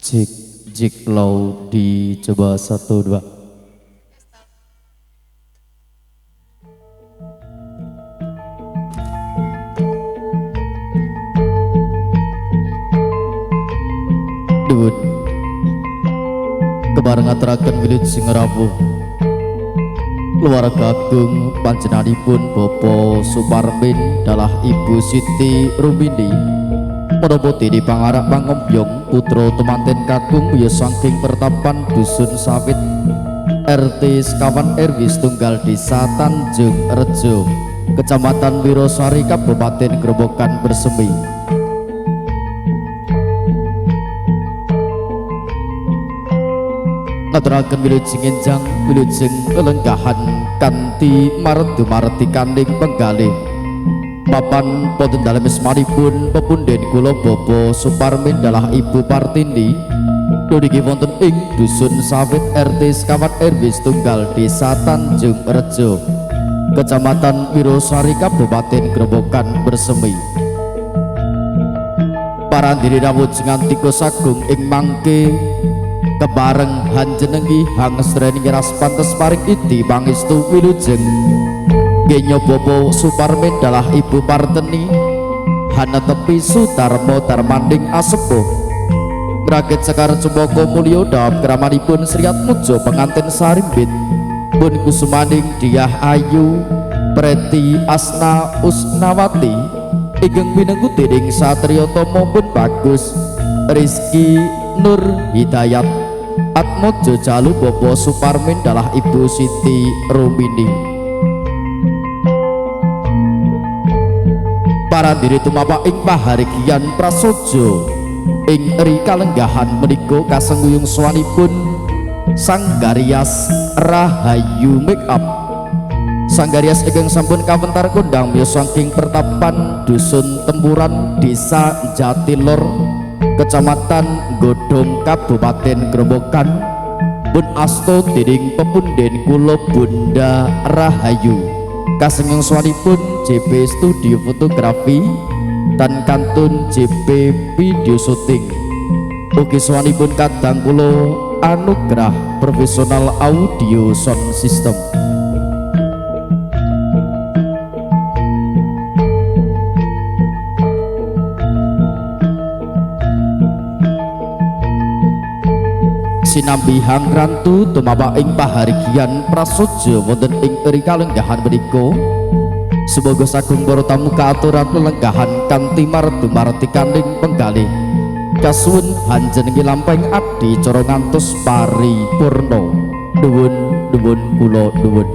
Cek, cek low dicoba satu dua. Dun, kebareng aturaken wilut sing rawuh. Keluarga agung panjenenganipun Bapak Suparmin dalah Ibu Siti Rumini. Menapa dene pangarak pangombyong putra temanten kakung ya saking pertapan dusun sawit RT sekawan RW setunggal desa Tanjung Rejo Kecamatan Wirosari Kabupaten Grobogan Bersemi. Ngaturaken wilujeng enjang wilujeng kelenggahan kanthi mardu-mardi kandhing penggalih papan wonten dalem asmanipun pepundhen kula Bapak Suparmin dalah Ibu Partindi niki wonten ing dusun sawit RT sekawan RW setunggal desa Tanjung Rejo Kecamatan Wirosari Kabupaten Grobogan Bersemi. Parandiri rawuh ngantika sagung ing mangke kebareng hanjenengi hangestrening ras pantes paring iti pangestu wilujeng Genyo Bapak Suparmin dalah Ibu Parteni hana tepi Sutarmo Darmanding asepuh Raket Sekar Cempaka Mulya dawuh kramanipun Sriat Mujo penganten sarimbit pun kusumaning Diah Ayu Preti Asna Usnawati igeng pinengku dening Satrio Tomo pun bagus Rizky Nur Hidayat Atmojo Jalu Bapak Suparmin dalah Ibu Siti Rumini. Parandiri tumapa ing paharigian prasaja ing eri kalenggahan menika kasengguyung swanipun Sanggarias Rahayu Make Up. Sanggarias ingkang sampun kawentar kondang miyos saking pertapan dusun Tempuran Desa Jatilor Kecamatan Godhong Kabupaten Grobogan pun asto dening pepundhen kula Bunda Rahayu. Kasengyong swanipun JP Studio Fotografi dan kantun JP Video Shooting. Ugi swanipun kadang kula Anugrah Profesional Audio Sound System. Sinambi hangrantu tumapa ing paharigian prasaja wonten ing eri kalenggahan menika semoga sagung para tamu kaaturan lelenggahan kanthi mardu-mardi kandhing penggalih kasuwun hanjenengi lampahing abdi cara ngantos paripurna nuwun kula nuwun.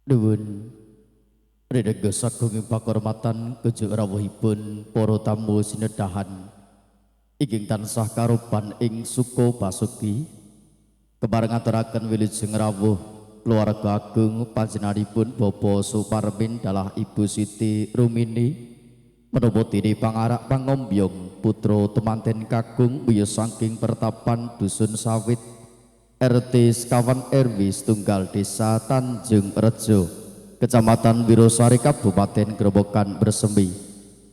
Nuwun redega sagung pakurmatan kejuk rawuhipun para tamu sinedahan ingkang tansah karupan ing suka basuki kebareng aturaken wilujeng rawuh keluarga agung panjenenganipun Bapak Suparmin dalah Ibu Siti Rumini menapa dene pangarak pangombyong putra temanten kakung wiya saking pertapan dusun sawit RT sekawan RW setunggal desa Tanjung Rejo Kecamatan Wirosari Kabupaten Grobogan Bersemi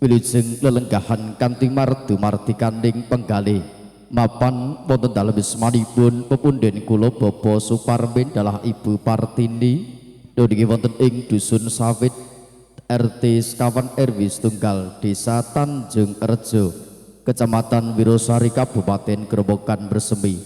wilujeng lelenggahan kanthi mardu mardikanting penggalih mapan wonten dalem wismanipun pepunden kula Bapak Suparmin dalah Ibu Partini niki wonten ing dusun Sawit RT sekawan RW setunggal Desa Tanjung Rejo Kecamatan Wirosari Kabupaten Grobogan Bersemi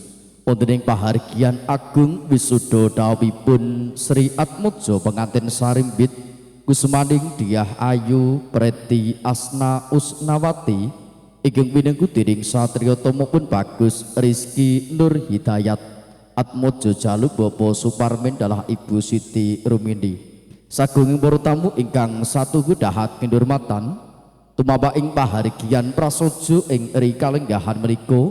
wonten ing pahargyan agung wisuda dawuhipun Sri Atmojo pengantin sarimbit Kusmaning Diah Ayu Preti Asna Usnawati ingkang pinengku dening satriya pun Bagus Rizky Nur Hidayat Atmojo jaluk Bapak Suparmin dalah Ibu Siti Rumini sagunging para tamu ingkang satu dahat kinurmatan tumaba ing pahargyan prasaja ing rikalenggahan menika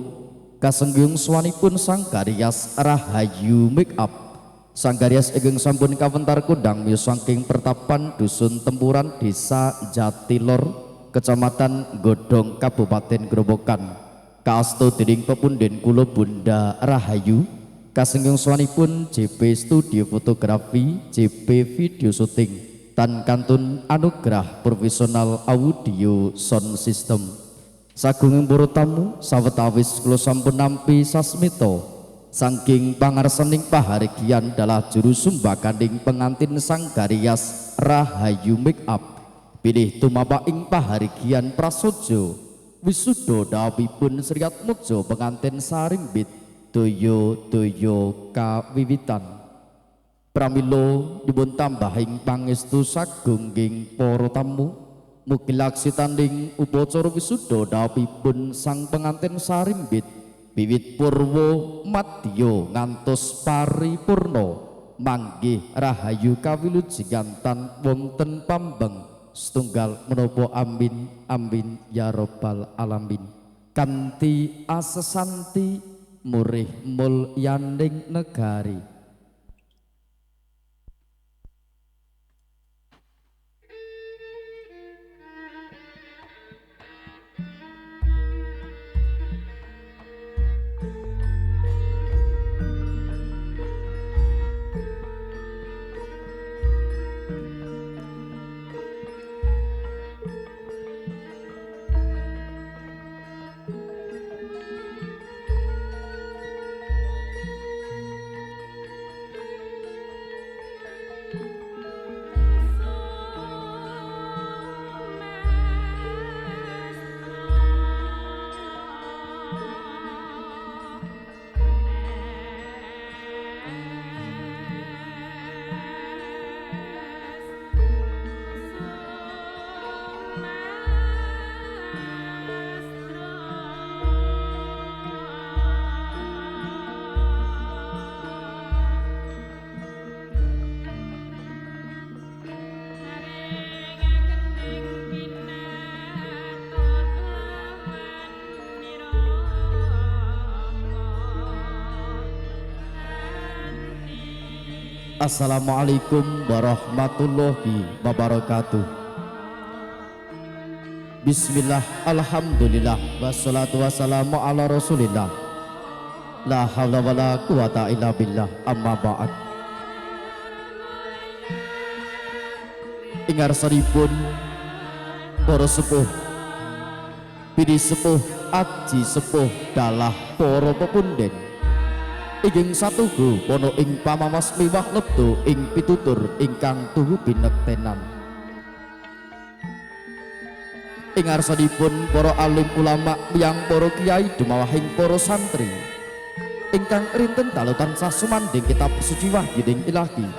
kasengging swanipun Sang Karyas Rahayu Make Up Sanggarias ingkang sampun kawentar kondang miyos saking pertapan dusun Tempuran Desa Jatilor Kecamatan Godong Kabupaten Grobogan kaasta dening pepunden kula Bunda Rahayu kasengging swanipun JP Studio Fotografi JP Video Shooting tan kantun anugerah profesional audio sound system sagunging para tamu sawetawis kula sampun nampi sasmita saking pangarsaning pahargyan dalah juru sumbakaning pengantin Sang Karyas Rahayu Make Up pilih tumaba ing pahargyan prasaja wisuda dawuhipun Sri Atmojo pengantin sarimbit doyo kawiwitan pramila dipun tambahing pangestu sagungging para tamu mugi laksitaning upacara wisuda dawuhipun sang pengantin sarimbit wiwit purwa madya ngantos paripurna manggih rahayu kawilujengan wonten pambeng setunggal menapa amin amin ya rabbal alamin kanthi asesanti murih mulyaning negari. Assalamualaikum warahmatullahi wabarakatuh. Bismillah, alhamdulillah, wassalatu wassalamu ala rasulillah. La hawla wa la quwata illa billah, amma ba'd. Ingar saripun para sepuh, bidi sepuh, aji sepuh dalah para pepunden ingkang satuhu pono ing pamawas miwah lebdo ing pitutur ingkang tuhu binektenan ing ngarsanipun para alim ulama yang para kiai dumawahing para santri ingkang rinten dalu tansah sumanding kitab suci wahyuning ilahi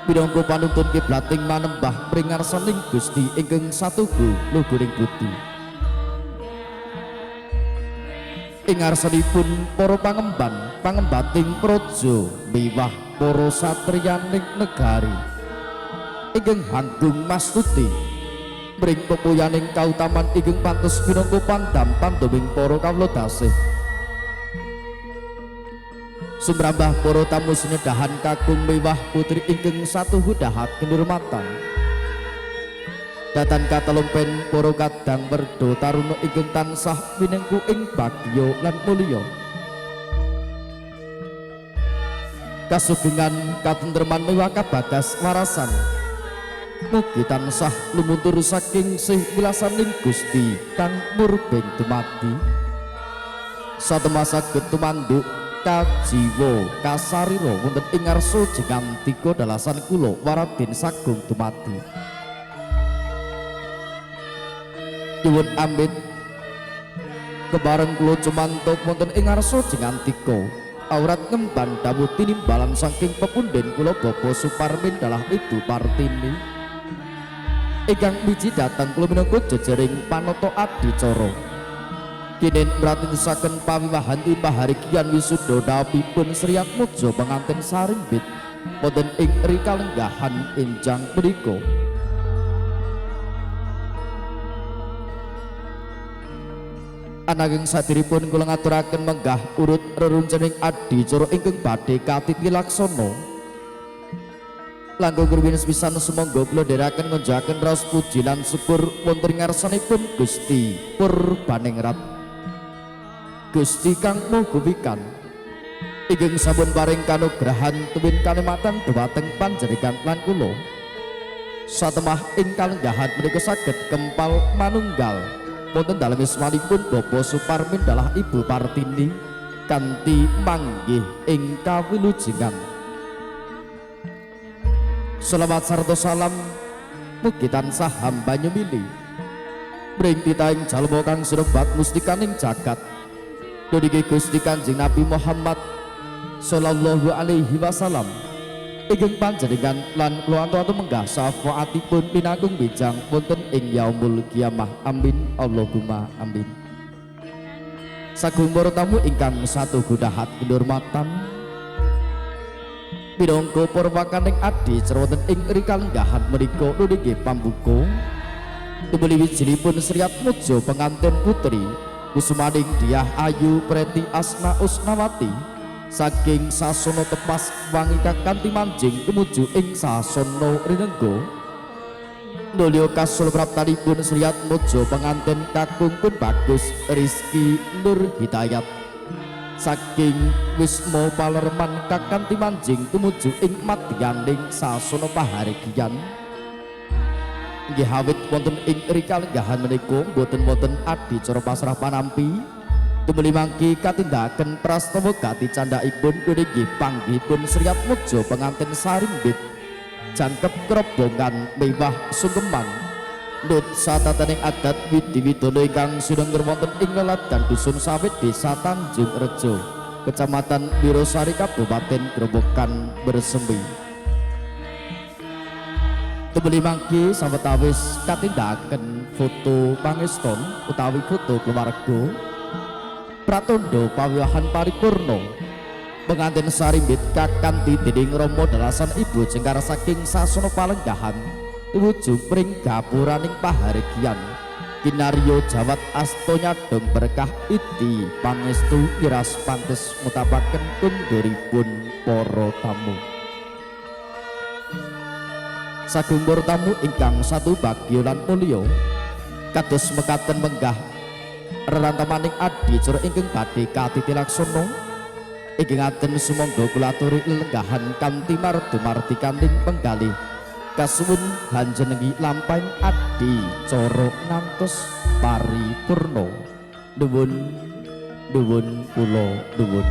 minangka panuntun kiblating manembah pring ngarsaning Gusti ingkang satuhu luhuring budi ing ngarsanipun para pangembating praja miwah para satriyaning negari ingkang hanggung mastuti mring pepuyaning kautaman ingkang pantes minangka pandam pandhoming para kawula dasih sumrambah para tamu sinedahan kakung miwah putri ingkang satuhu dahat kinurmatan datan katalumpen para kadang werda taruna ingkang tansah winengku ing bagya lan mulya kasugengan katentreman miwah kabagas warasan mugi tansah lumuntur saking sih wilasaning Gusti kang murbeng dumadi satemah saged tumanduk kajiwa kasarira wonten ing ngarsa jengantika dalasan kula Waradin sagung dumadi nyuwun amit kebareng kula cumantuk wonten ing ngarsa jengantika aurat ngemban dawuh tinimbalan saking pepunden kula Bapak Suparmin dalah Ibu Partini ingkang miji datang kula minangka jejering panoto adicara kinin mratelasaken pawiwahan paharigian wisuda dawuhipun Sri Atmaja pengantin sarimbit wonten ing rikalenggahan enjang punika ananging saderipun kula ngaturaken menggah urut reruncening adicara ingkang badhe katiti laksana langkung rumiyin sepisan sumangga kula ndherekaken ngunjukaken raos puji lan syukur wonten ing ngarsanipun Gusti Purbaningrat Gusti kang Maha Wikan ingkang sampun paring kanugrahan tuwin kanikmatan dhumateng panjenengan lan kula satemah ing kalenggahan menika saged kempal manunggal wonten dalem ismanipun Bapak Suparmin dalah Ibu Partini kanthi manggih ing kawilujengan selawat sarta salam mugi tansah hamba nyumili mring titaing jalma kang sinebat mustikaning jagat duniki Gusti Kanjeng Nabi Muhammad sallallahu alaihi wasallam ingkang panjenengan lan kula aturi menggah syafaatipun pinanggung bijang wonten ing yaumul kiamah amin Allahumma amin sagung para tamu ingkang satu gudahat kinurmatan pinangka purwakaning adicara wonten ing rikalenggahan menika niki pambuka tumuli wijilipun Sri Atmaja pengantin putri kusumaning Diah Ayu Preti Asna Usnawati saking sasana tepas wangi kanthi manjing tumuju ing sasana rinengga nulya kasul praptanipun Sri Atmaja pengantin kakung pun bagus Rizky Nur Hidayat saking Wisma Palerman kanthi manjing tumuju ing madyaning sasana paharigian nggih awit wonten ing rikalenggahan menika boten wonten adicara pasrah panampi tumuli mangki katindakan prastawa gati candhaipun niki panggihipun Sri Atmaja pengantin sarimbit jangkep kerobongan mewah sungkeman nut satataning adat widiwidana ingkang sinengger wonten ing leladan dusun sawit desa Tanjung Rejo Kecamatan Wirosari Kabupaten Grobogan Bersemi tumuli mangki sawetawis katindakan foto pangeston utawi foto keluarga pratandha pawiwahan paripurna pengantin sarimbit kakanthi dening Rama dalasan Ibu Jengkar saking sasana palenggahan wujud pring gapuraning paharigian kinarya jawat asta nyadong berkah iti pangestu iras pantes mutapaken kunduripun para tamu sagung para tamu ingkang satu bagya lan mulya kados mekaten menggah rerantamaning adicara ingkang badhe katiti laksana inggih ngaten sumangga kula aturi lelenggahan kanthi mardu-mardi kanthi penggalih kasuwun hanjenengi lampahing adicara ngantos paripurna nuwun kula nuwun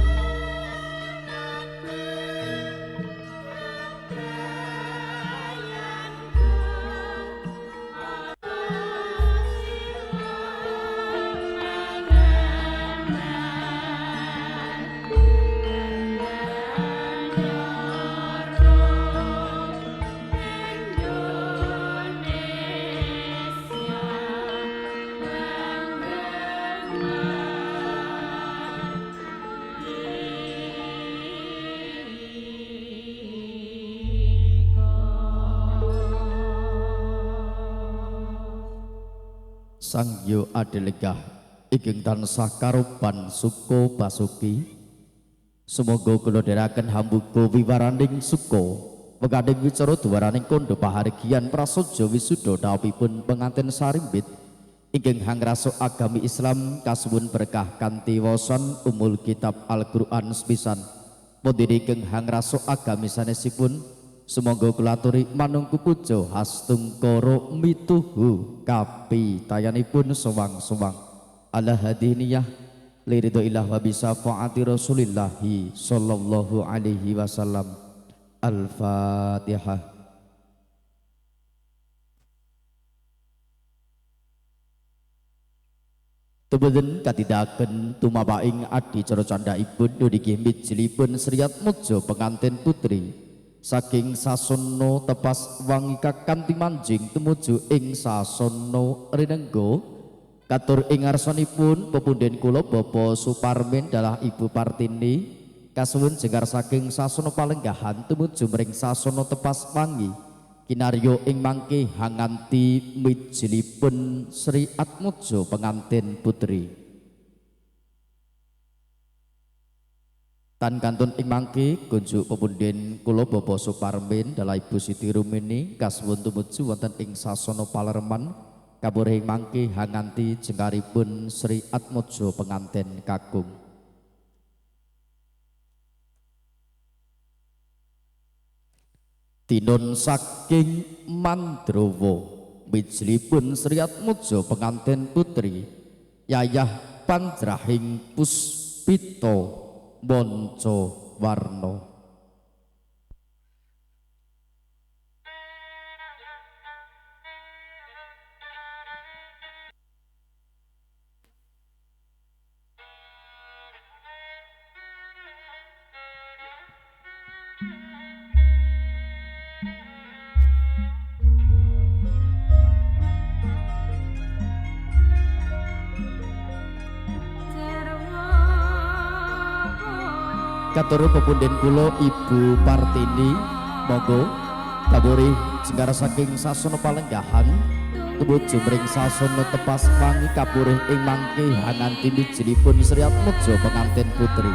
Sangyo Adelegah ingkang tansah karuban suka basuki semoga kula dherekaken hambuga wiwaraning suka wekading wicara duwaraning kandha paharigian prasaja wisuda dawuhipun pengantin sarimbit ingkang hangraso agami Islam kasuwun berkah kanthi waosan umul kitab Al-Qur'an sepisan modene ingkang hangraso agami sanesipun Sumangga kula aturi manungku puja hastungkara mituhu kapitayanipun sowang-sowang ala hadiniyah liridho ilah wa bisafaati rasulillahi sallallahu alaihi wasallam. Al-Fatihah. Tebeden katidaken tumabaing adicara candhaipun niki mijilipun Sriat Muja pengantin putri saking sasana tepas wangi kanthi manjing tumuju ing sasana rinengga katur ing ngarsanipun pepunden kula Bapak Suparmin dalah Ibu Partini kasuwun jengkar saking sasana palenggahan tumuju mring sasana tepas wangi kinarya ing mangke hanganti mijilipun Sriat Muja pengantin putri. Tan kantun ing mangke kunjuk pepunden kula Bapak Suparmin dalah Ibu Siti Rumini kasuwun tumuju wonten ing sasana Palereman kaburih mangke hanganti jengkaripun Sriat Muja pengantin kakung. Tinun saking Mandrawa mijilipun Sriat Muja pengantin putri Yayah Panjrahing Puspita Manca Warna. Katur pepunden kula Ibu Partini monggo kaburi jengkar saking sasana palenggahan tumuju mring sasana tepas wangi kaburih ing mangke hanganti mijilipun Sriat Muja pengantin putri.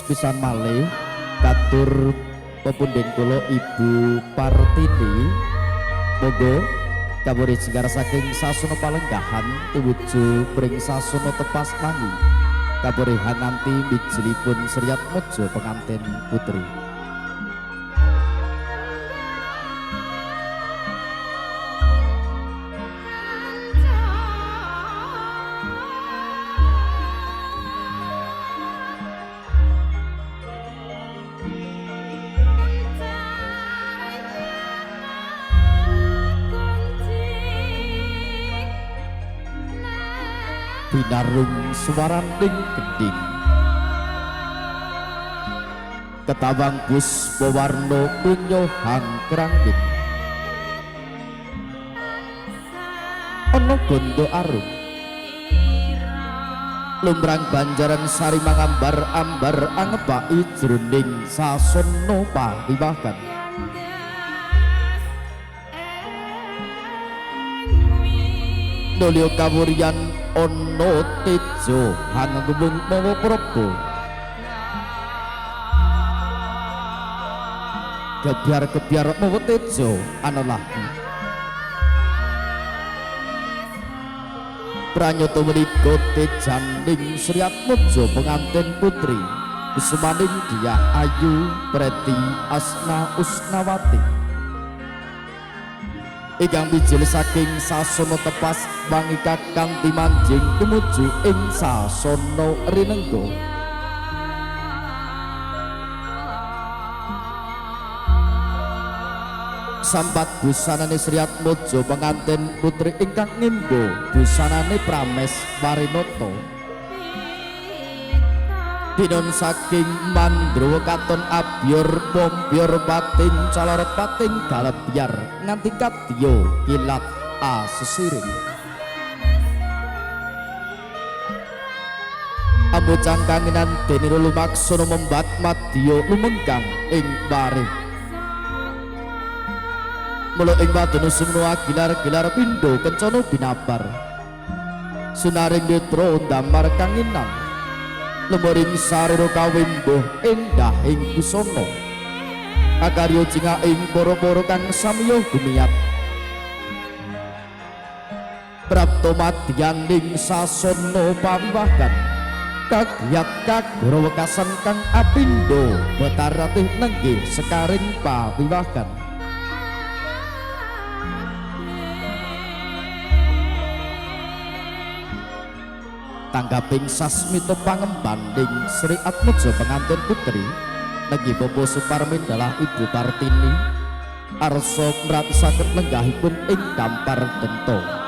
Pisan malih katur pepunden kula Ibu Partini monggo kaburi jengkar saking sasana palenggahan tumuju mring sasana tepas wangi kaburi hananti mijilipun Sriat Muja pengantin putri. Binarung swaranting gending ketawang puspa warna kunyohang krangging ana bondo arum lumrang banjaran sari mangambar ambar angepaki jroning sasana pahiwakan dolya kawuryan ana tejo hanggubung mawa prabu gebyar-gebyar mawa tejo ana lahu pranyata menika tejaning Sriat Muja pengantin putri Kusmaning Dyah Ayu Preti Asna Usnawati ingkang bijil saking sasana tepas wangi kanthi manjing tumuju ing sasana rinengga sampat busanane Sriat Muja pengantin putri ingkang ngimba busanane Prames Warinata dinun saking Mandrawa katon abyor pombyor pating calorot pating galebyar nganti kadya kilat asesiring ambucan kanginan dene lumaksana membat madya lumengkang ing warih mula ing wadana sumno gilar-gilar pindha kencana binabar sunaring netra ndamar kanginan lemuring sarira kawimbuh endah ing busana akarya jingaing para-para kang samya gumiat prapta madyaning sasana pawiwahan kagiyat kagara wekasan kang apindo betaratih nenggih sekaring pawiwahan tanggaping sasmita pangembaning Sri Atmaja pengantin putri negi Bapa Suparmin dalah Ibu Kartini arsa mratisaken lenggahipun ing Kampar Dento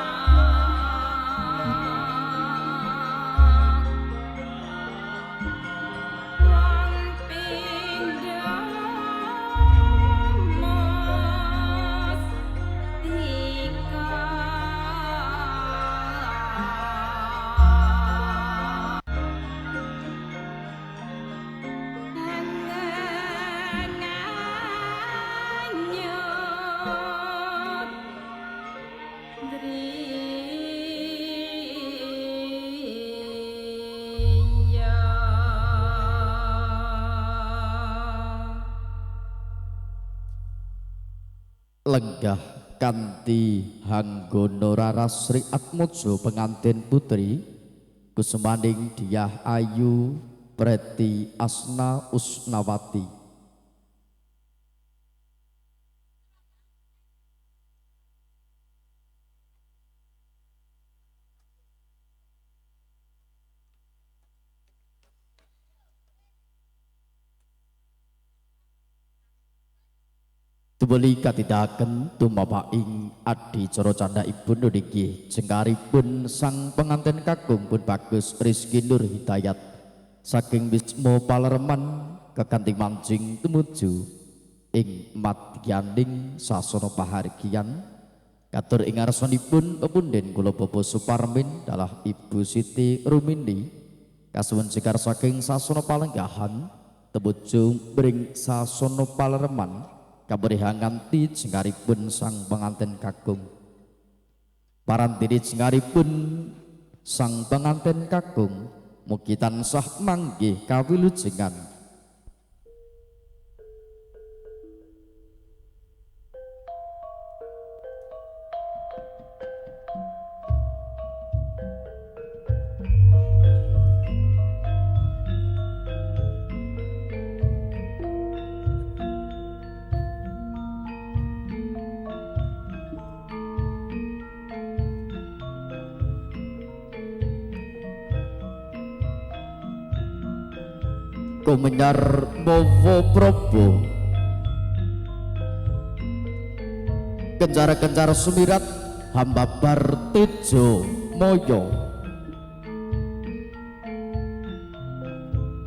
lenggah kanthi hanggono raras Sri Atmaja pengantin putri kusumaning Dyah Ayu Preti Asna Usnawati Tumuli katidaken tumapaing adicara candhaipun niki jengkaripun sang pengantin kakung pun bagus Rizky Nur Hidayat saking Wisma Palereman kekanthi manjing tumuju ing madyaning sasana pahargyan katur ing ngarsanipun pepunden kula Bapa Suparmin dalah Ibu Siti Rumindi kasuwun sekar saking sasana palenggahan tumuju mring sasana Palereman kaberihan nganti jengkaripun sang pengantin kakung parantiri jengkaripun sang pengantin kakung mugi tansah manggih kawilujengan Kumenyar Mawa Praba kencara-kencara sumirat hambabar tejo moyo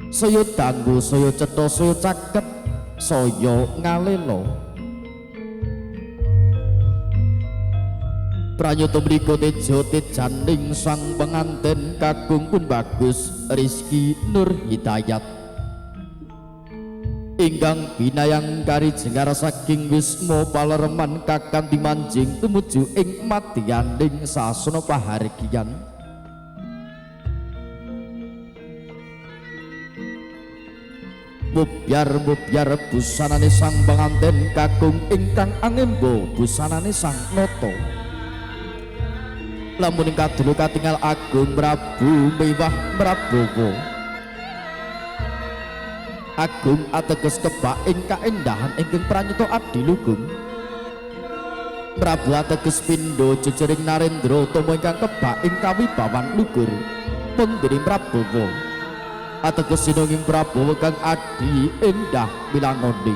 saya tangguh saya cetha saya caket saya ngalelo pranyata mriko tejo tejaning sang pengantin kakung pun bagus Rizky Nur Hidayat ingkang binayang kari jenggar saking Wisma Palereman kakanthi manjing tumuju ing madyaning sasana pahargyan mubyar busanane sang pengantin kakung ingkang angemba busanane sang nata lamun ing kadulu katingal Agung Prabu Mewah Prabowo Agung ateges kebak ing kaendahan ingkang pranyata adilugung Prabu ateges pindha jejering Narendra Tama ingkang kebak ing kawibawan lugur pundhiri Prabowo ateges sinunging Prabowo kang adi endah milangoni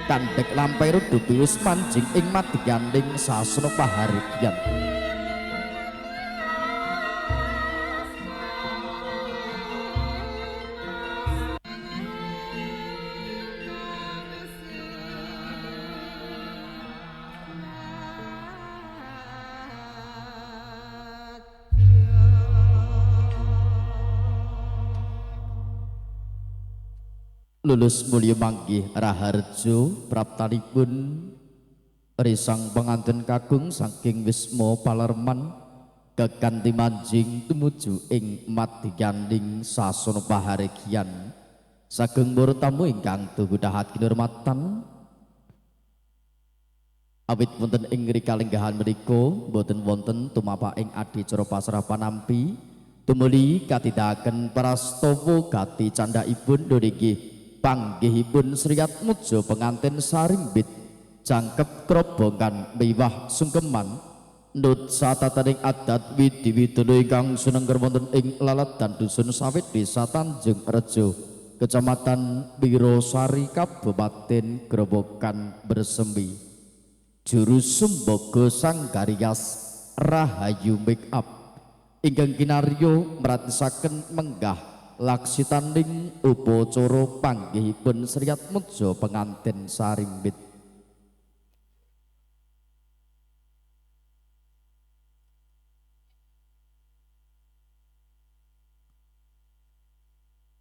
kandhek lampah rudu bius manjing ing madyaning sasana pahargyan lulus mulya manggih raharja praptanipun risang pengantin kakung saking Wisma Palereman kekanthi manjing tumuju ing madyaning sasana pahargyan sageng para tamu ingkang tuhudahat kinurmatan awit wonten ing kalenggahan menika boten wonten tumapak ing adicara pasrah panampi tumuli katidaken prastawa gati candhaipun nggih panggihipun Sri Atmaja pengantin sarimbit jangkep krobongan miwah sungkeman Nut satataning adat widi-widana ingkang sunengker wonten ing laladan dusun sawit desa Tanjung Rejo Kecamatan Wirosari Kabupaten Grobogan Bersembi Juru Sumbaga Sanggaryas Rahayu Make Up ingkang kinarya mratisaken menggah laksitaning upacara panggihipun Sri Atmaja pengantin sarimbit.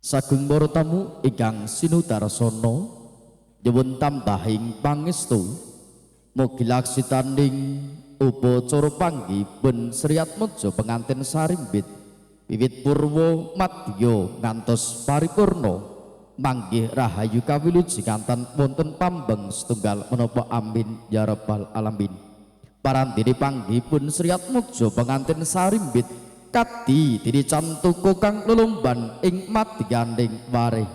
Sagung para tamu ingkang sinudarsana nyuwun tambahing pangestu mugi laksitaning upacara panggihipun Sri Atmaja pengantin sarimbit wiwit purwa madya ngantos paripurna manggih rahayu kawilujengan wonten pambeng setunggal menapa amin ya rabbal alamin. Parantene panggihipun Sri Atmaja pengantin sarimbit kadi dicantuka kang lelomban ing madyaning wareh.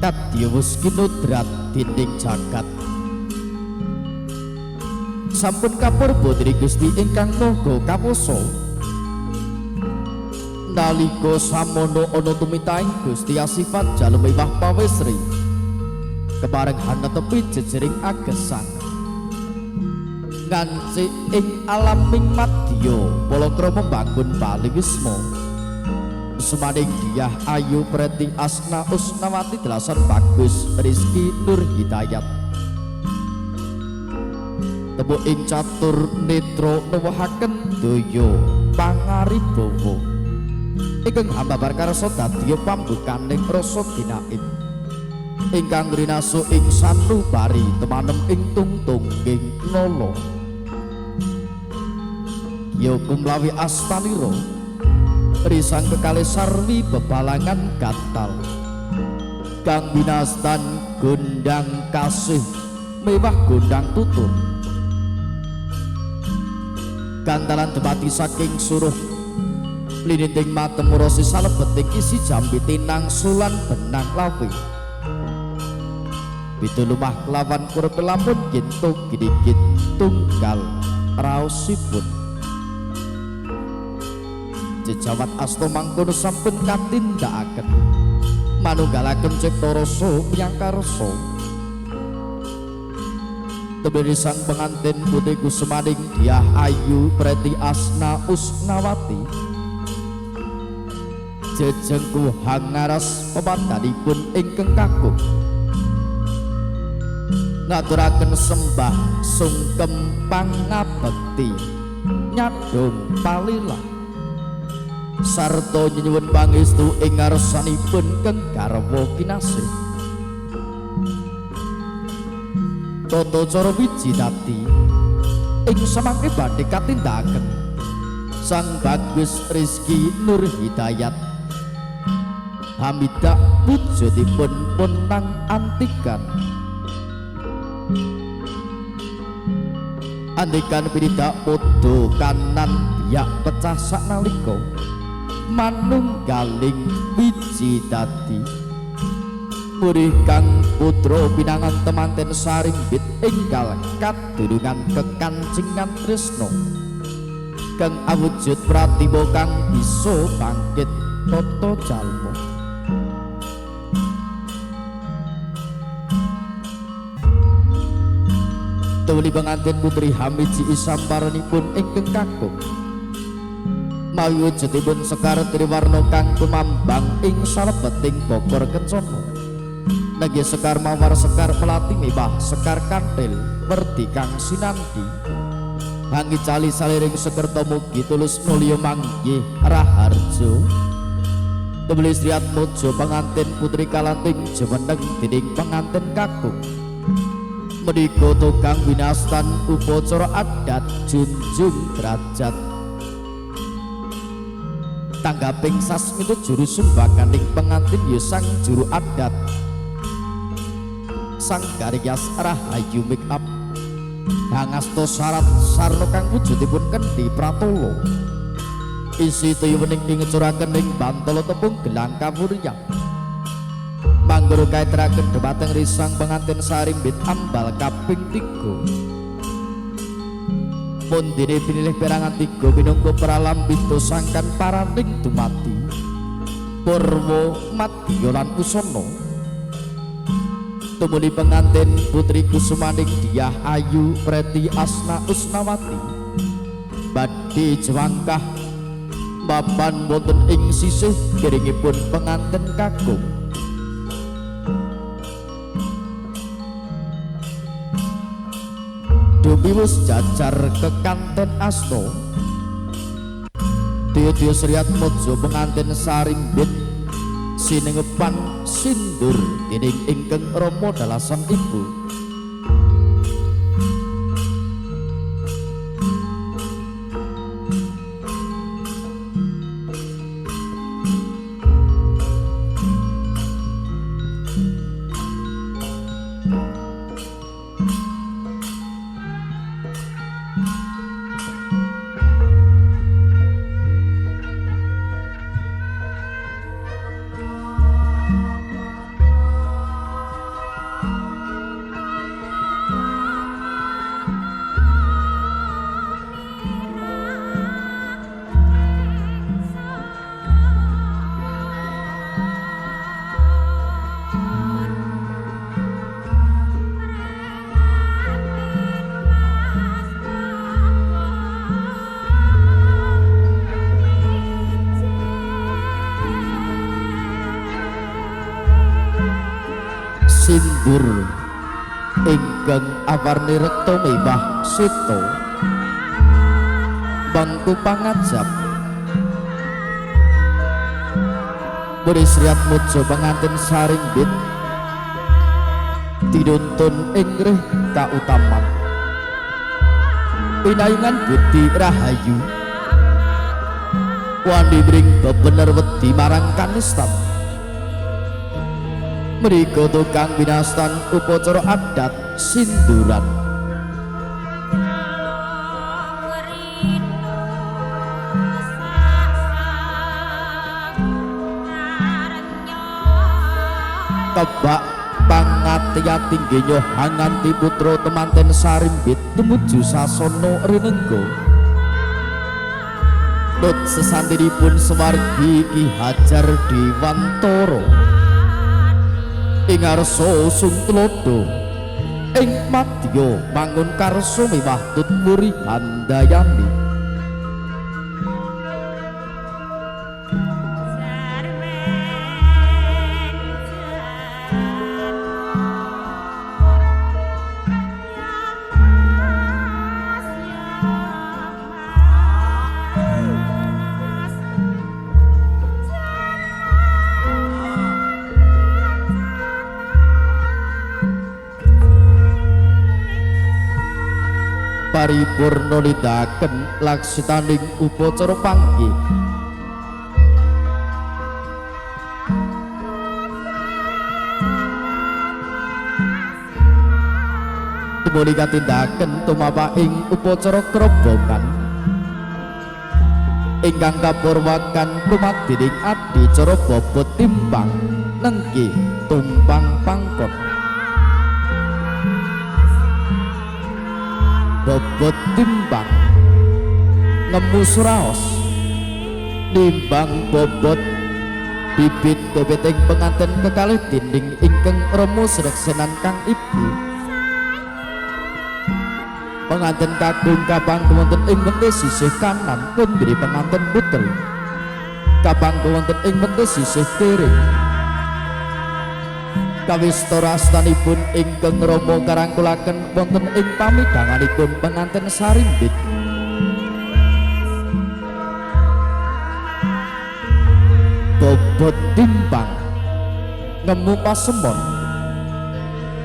Kadiyawus kinudrat dinding jagat sampun kapurba dening Gusti ingkang Maha Kawasa nalika samono ana tumitahing Gusti asifat jalem miwah pawesri kepareng hanetepi jejering agesang ngancik ing alaming madya palakrama mbangun paliwisma Sumaning Diah Ayu Preti Asna Usnawati Delasan Bagus Rizki Nur Hidayat Tebu ing catur netro nuwuhaken daya pangaribawa ingkang hamba barkarsa dadya pambukaning rasa ginaib ingkang rinaso ing sanubari temanem ing tungtungging nala ya kumlawi astanira risang kekalih sarwi bebalangan gatal kang binastan gondang kasih mewah gondang tutur gantalan debati saking suruh liniting matemurasi salebeting isi jambi tinang sulan benang lawi pitulumah kelawan kurep lampun gintung gidikit tunggal raosipun jejawat asta mangkono sampun katindakaken manunggalaken cipta rasa miyakarsa tebih sang pengantin putih Kusmaning Diah Ayu Preti Asna Usnawati jejengku hangaras pepadanipun ingkang kakung ngaturaken sembah sungkem pangabekti nyadong palilah sarta nyuwun pangestu ing ngarsanipun kang garwa kinasih tata cara wijidati ing samangke badhe katindakaken Sang Bagus Rizki Nur Hidayat hamidah wujudipun pun nang antikan andikan pinidak podo kanan biak pecah saknalika manunggaling wiji dadi murih kang putra pinangan temanten sarimbit enggal kadurungan kekancingan tresna kang awujud pratiba kang bisa bangkit tata jalma Tuli pengantin putri Hamiji isamparanipun ingkang kakung mawi wujudipun Sekar Triwarna kang kumambang ing salebeting Bogor Kencana. Nggih Sekar Mawar Sekar Melati Mewah Sekar Kanthil werdi kang sinanti hangi cali saliring Sekerta mugi tulus mulya manggih raharja. Tuli Sri Atmaja pengantin putri kalanting jumeneng dening pengantin kakung menika tukang winastan upacara adat junjung derajat tanggaping sasmita juru sumbakaning pengantin ya sang juru adat sang Garyas Rahayu make up hangasta syarat sarna kang wujudipun kendhi pratala isi tuyuning ing ngecuraken ing bantala tepung gelang kawuryang manggoro kaiteraken dhumateng risang pengantin sarimbit ambal kaping 3 mundine pinilih perangan 3 minangka pralambita sangkan paraning dumati Purwa Madya lan Usana. Tumuli pengantin putri kusumaning Diah Ayu Preti Asna Usnawati badhe jwangkah mapan wonten ing sisih kiringipun pengantin kakung. Dumiwus jajar kekanten asta Tiyo Sri Atmaja pengantin sarimbit sinengepan sindur dening ingkang rama dalasan ibu. Sindur ingkang awarni rekta mewah seta bangku pangajap Putri Sri Atmaja pengantin sarimbit dinuntun ing ngrih kautaman pinaingan budi rahayu wani mring bebener wedi marang kanistan. Mriko tukang winastan upacara adat sinduran kebak pangati-ati nggih hanganti putra temanten sarimbit tumuju sasana rinengga nut sesantinipun semargi Ki Hajar Dewantara ing arsa Suntlodo ing madya mangun karso mewah tutmuri handayani paripurna nindakaken laksitaning upacara panggih tumuli katindaken tumapaing upacara krobongan ingkang kapurwakan lumadhining adicara bobot timbang nengki tumpang pangkon bobot timbang nemu suraos nimbang bobot bibit bebeting penganten kekalih dinding ingkang remo sreksenan kang ibu penganten kakung kapang wonten ing menthe sisih kanan punggri penganten putri kapang wonten ing menthe sisih kiri kawistorastanipun ingkang Rama karangkulaken wonten ing pamidanganipun penganten sarimbit bobot timbang ngemu pasemon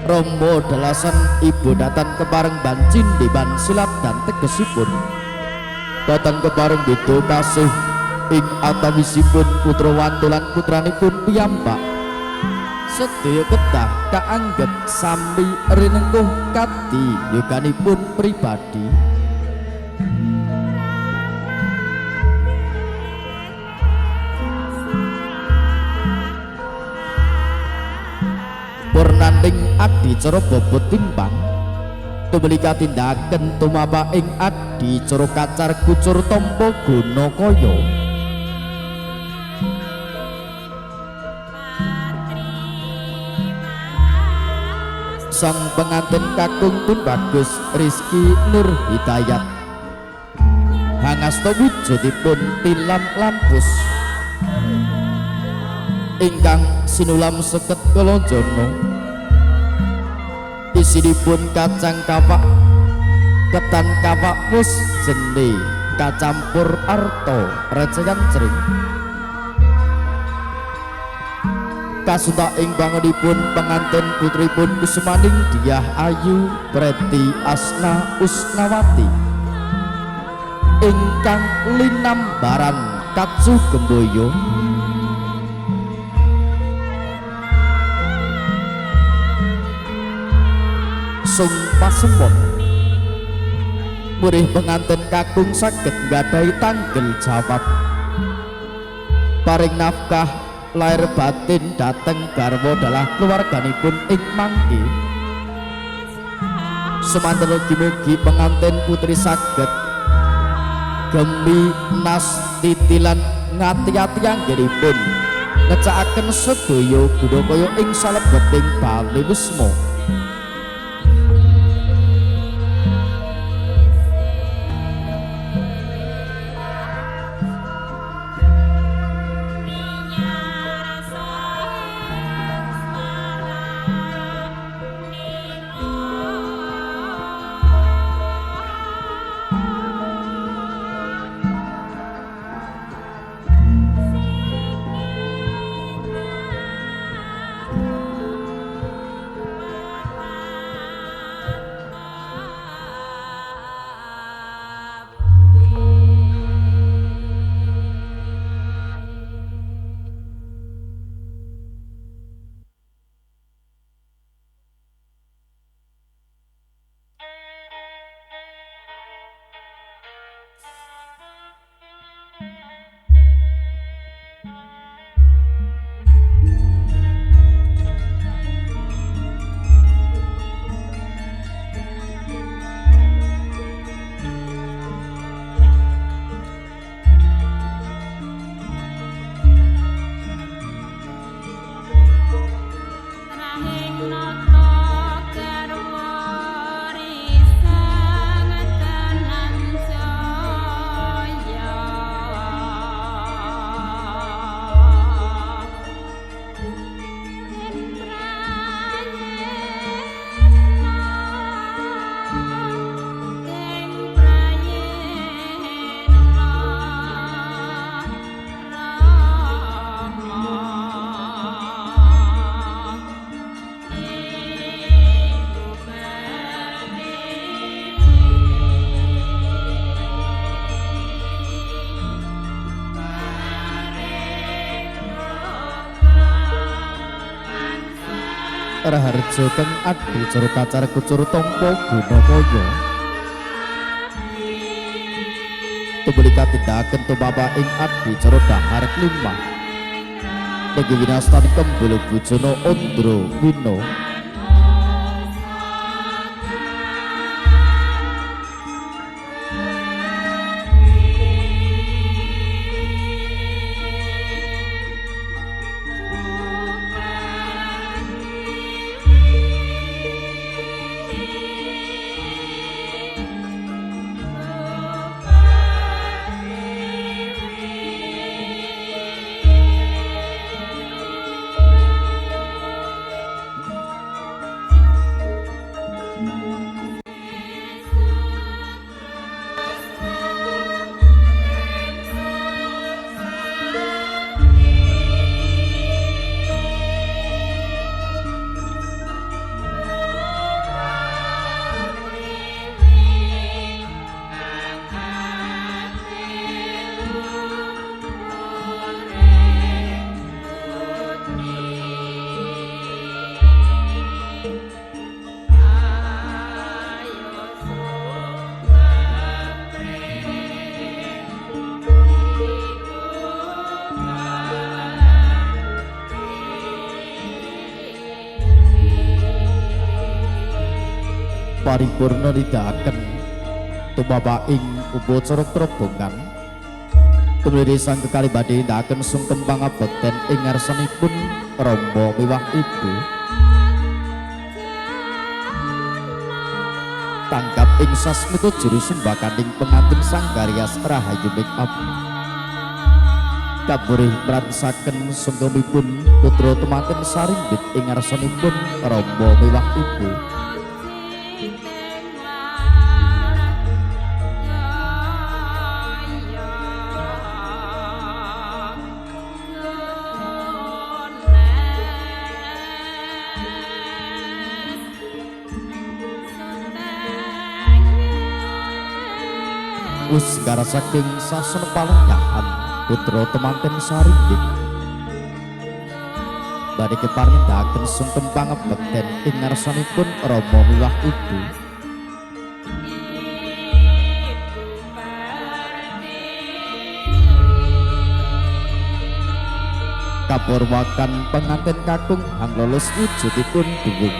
Rama dalasan ibu datan kepareng bancin diban silat dan tegesipun datan kepareng bidu kasih ing atawisipun putra wantulan putranipun piyambak sedaya kedah kaanggep sami rinengkuh kadi yoganipun pribadi purnanding adicara bobot timbang tumeli katindaken tumapa ing adicara kacar kucur tampa guna kaya sang pengantin kakung pun bagus Rizky Nur Hidayat hangasta wujudipun tilam lampus ingkang sinulam seket kalonjono isinipun kacang kawak ketan kawak wus jene kacampur arto recehan cering kasunta ing bangunipun pengantin putripun Kusmaning Diah Ayu Preti Asna Usnawati ingkang linambaran Katsu Gemboyo sung pasempon murih pengantin kakung saged nggadhahi tanggel jawab paring nafkah lair batin dateng garwa dalah keluarganipun ing mangke semanten mugi-mugi pengantin putri saged gemi nas titilan ngati-ati anggenipun ngecakaken sedaya budaya ing salebeting Bali Wisma Raharja kang adi cara kacar kucur tampa guna kaya tumuli katindaken tumapa ing adi cara dahar klimah bagi winastan kembul bujana Andra Wina paripurna nindakaken tumapaing upacara trobongan kemudian sang kekali badhe nindakaken sungkem pangabekten ing ngarsanipun Rama miwah Ibu tangkap ing sasmita juru sembakaning pengantin Sanggaryas Rahayu Make Up kaburih pransaken sungkemipun putra temanten saringgit ing ngarsanipun Rama miwah Ibu wis gara saking sasana palenggahan putra temanten saringgit badhe keparenggaken sungkem pangabekten ing ngarsanipun Rama miwah Ibu kapurwakan pengantin kakung hanglolos wujudipun duwung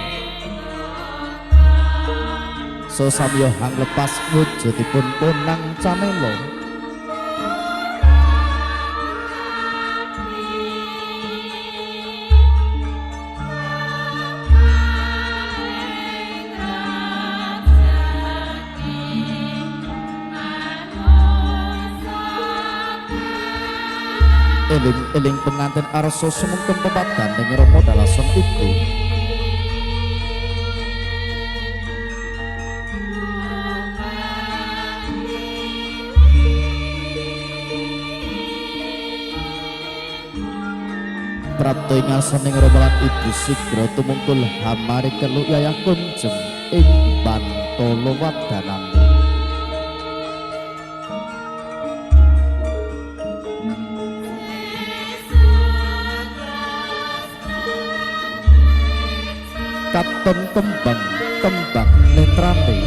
so samya hang lepas wujudipun ponang camelo eling pengantin arsa sumungkem pepadan ing Rama dalasan Ibu Prapto ing asaning Rama lan Ibu sigra tumungkul hamari kelu yayah kunjem ing Bantala Wadanan katon kembang netrane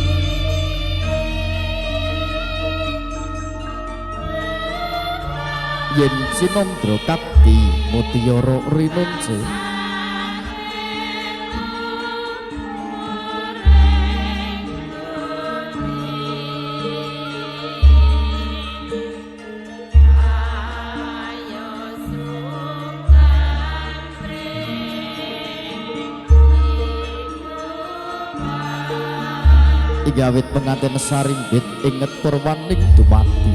yen sinondra kapti mutiara rinunce igawit pengantin saringgit inget purwaning dumati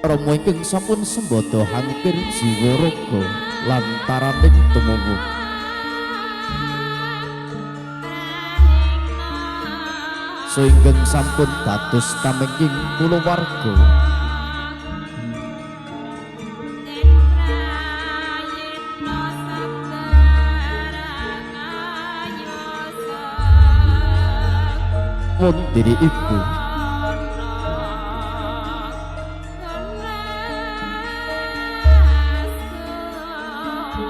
Rama ingkang sampun sembada hampir jiwa raga lantaraning tumunggung saengga sampun dados kamengking kulawarga wondiri Ibu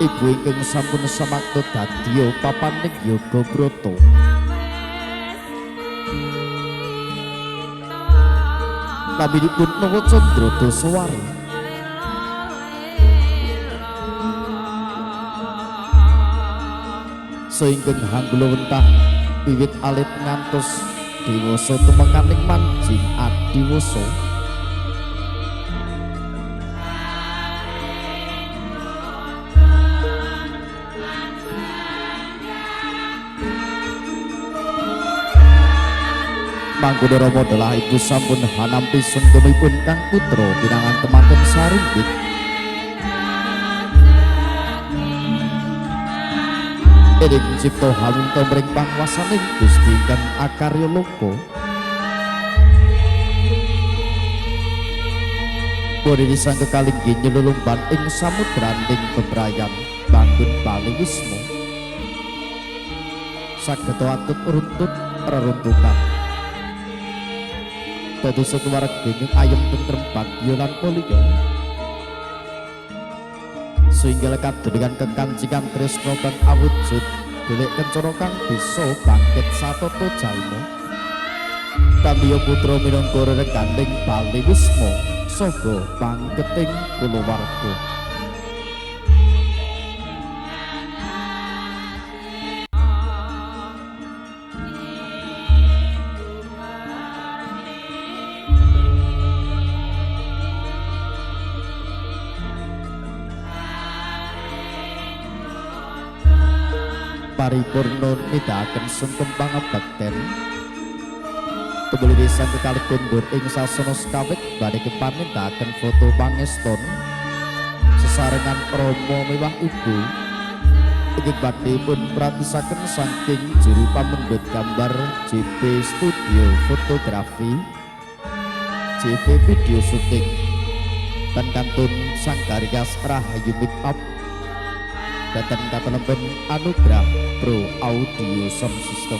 Ibu ingkang sampun samakta dadi papaning yoga brata laminipun Nawa Candra Dasawari saengga hanggula wentah wiwit alit ngantos diwasa tumekaning manjing adiwasa mangkono Rama dalah Ibu sampun hanampi sungkemipun kang putra pinangan temanten saringgit ing cipta hamungta mring pangwasaning Gusti kang akarya loka bodhe sang kekalinggi nyelulumban ing samudraning bebrayan bangun bali wismu saged atut runtut reruntukan dadi sekuwarga ing ayem tentrem bagya lan mulya sehingga lekat dengan kekancingan tresno kang awujud golek kencana kang bisa bangkit satata jalma kambiya putra minangka rerengganing bali wisma saka pangketing kulawarga. Paripurna nindakaken sungkem pangabekten tebel wisan kekalih kundur ing sasana sekawit badhe kepamintaken foto pangeston sesarengan Rama miwah Ibu inggih badhe pun pratisaken saking juru pamendhet gambar JP Studio Fotografi JP Video Shooting dan kantun sang karya Rahayu Make Up datang katalempun Anugrah Pro Audio Sound System.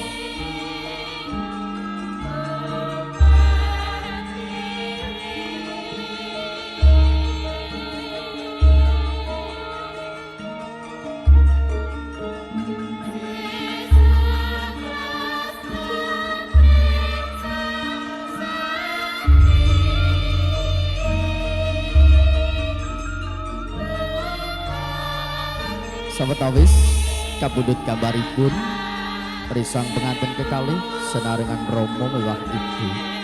Sawetawis kabudut gambaripun risang pengantin kekalih senarengan Rama miwah Ibu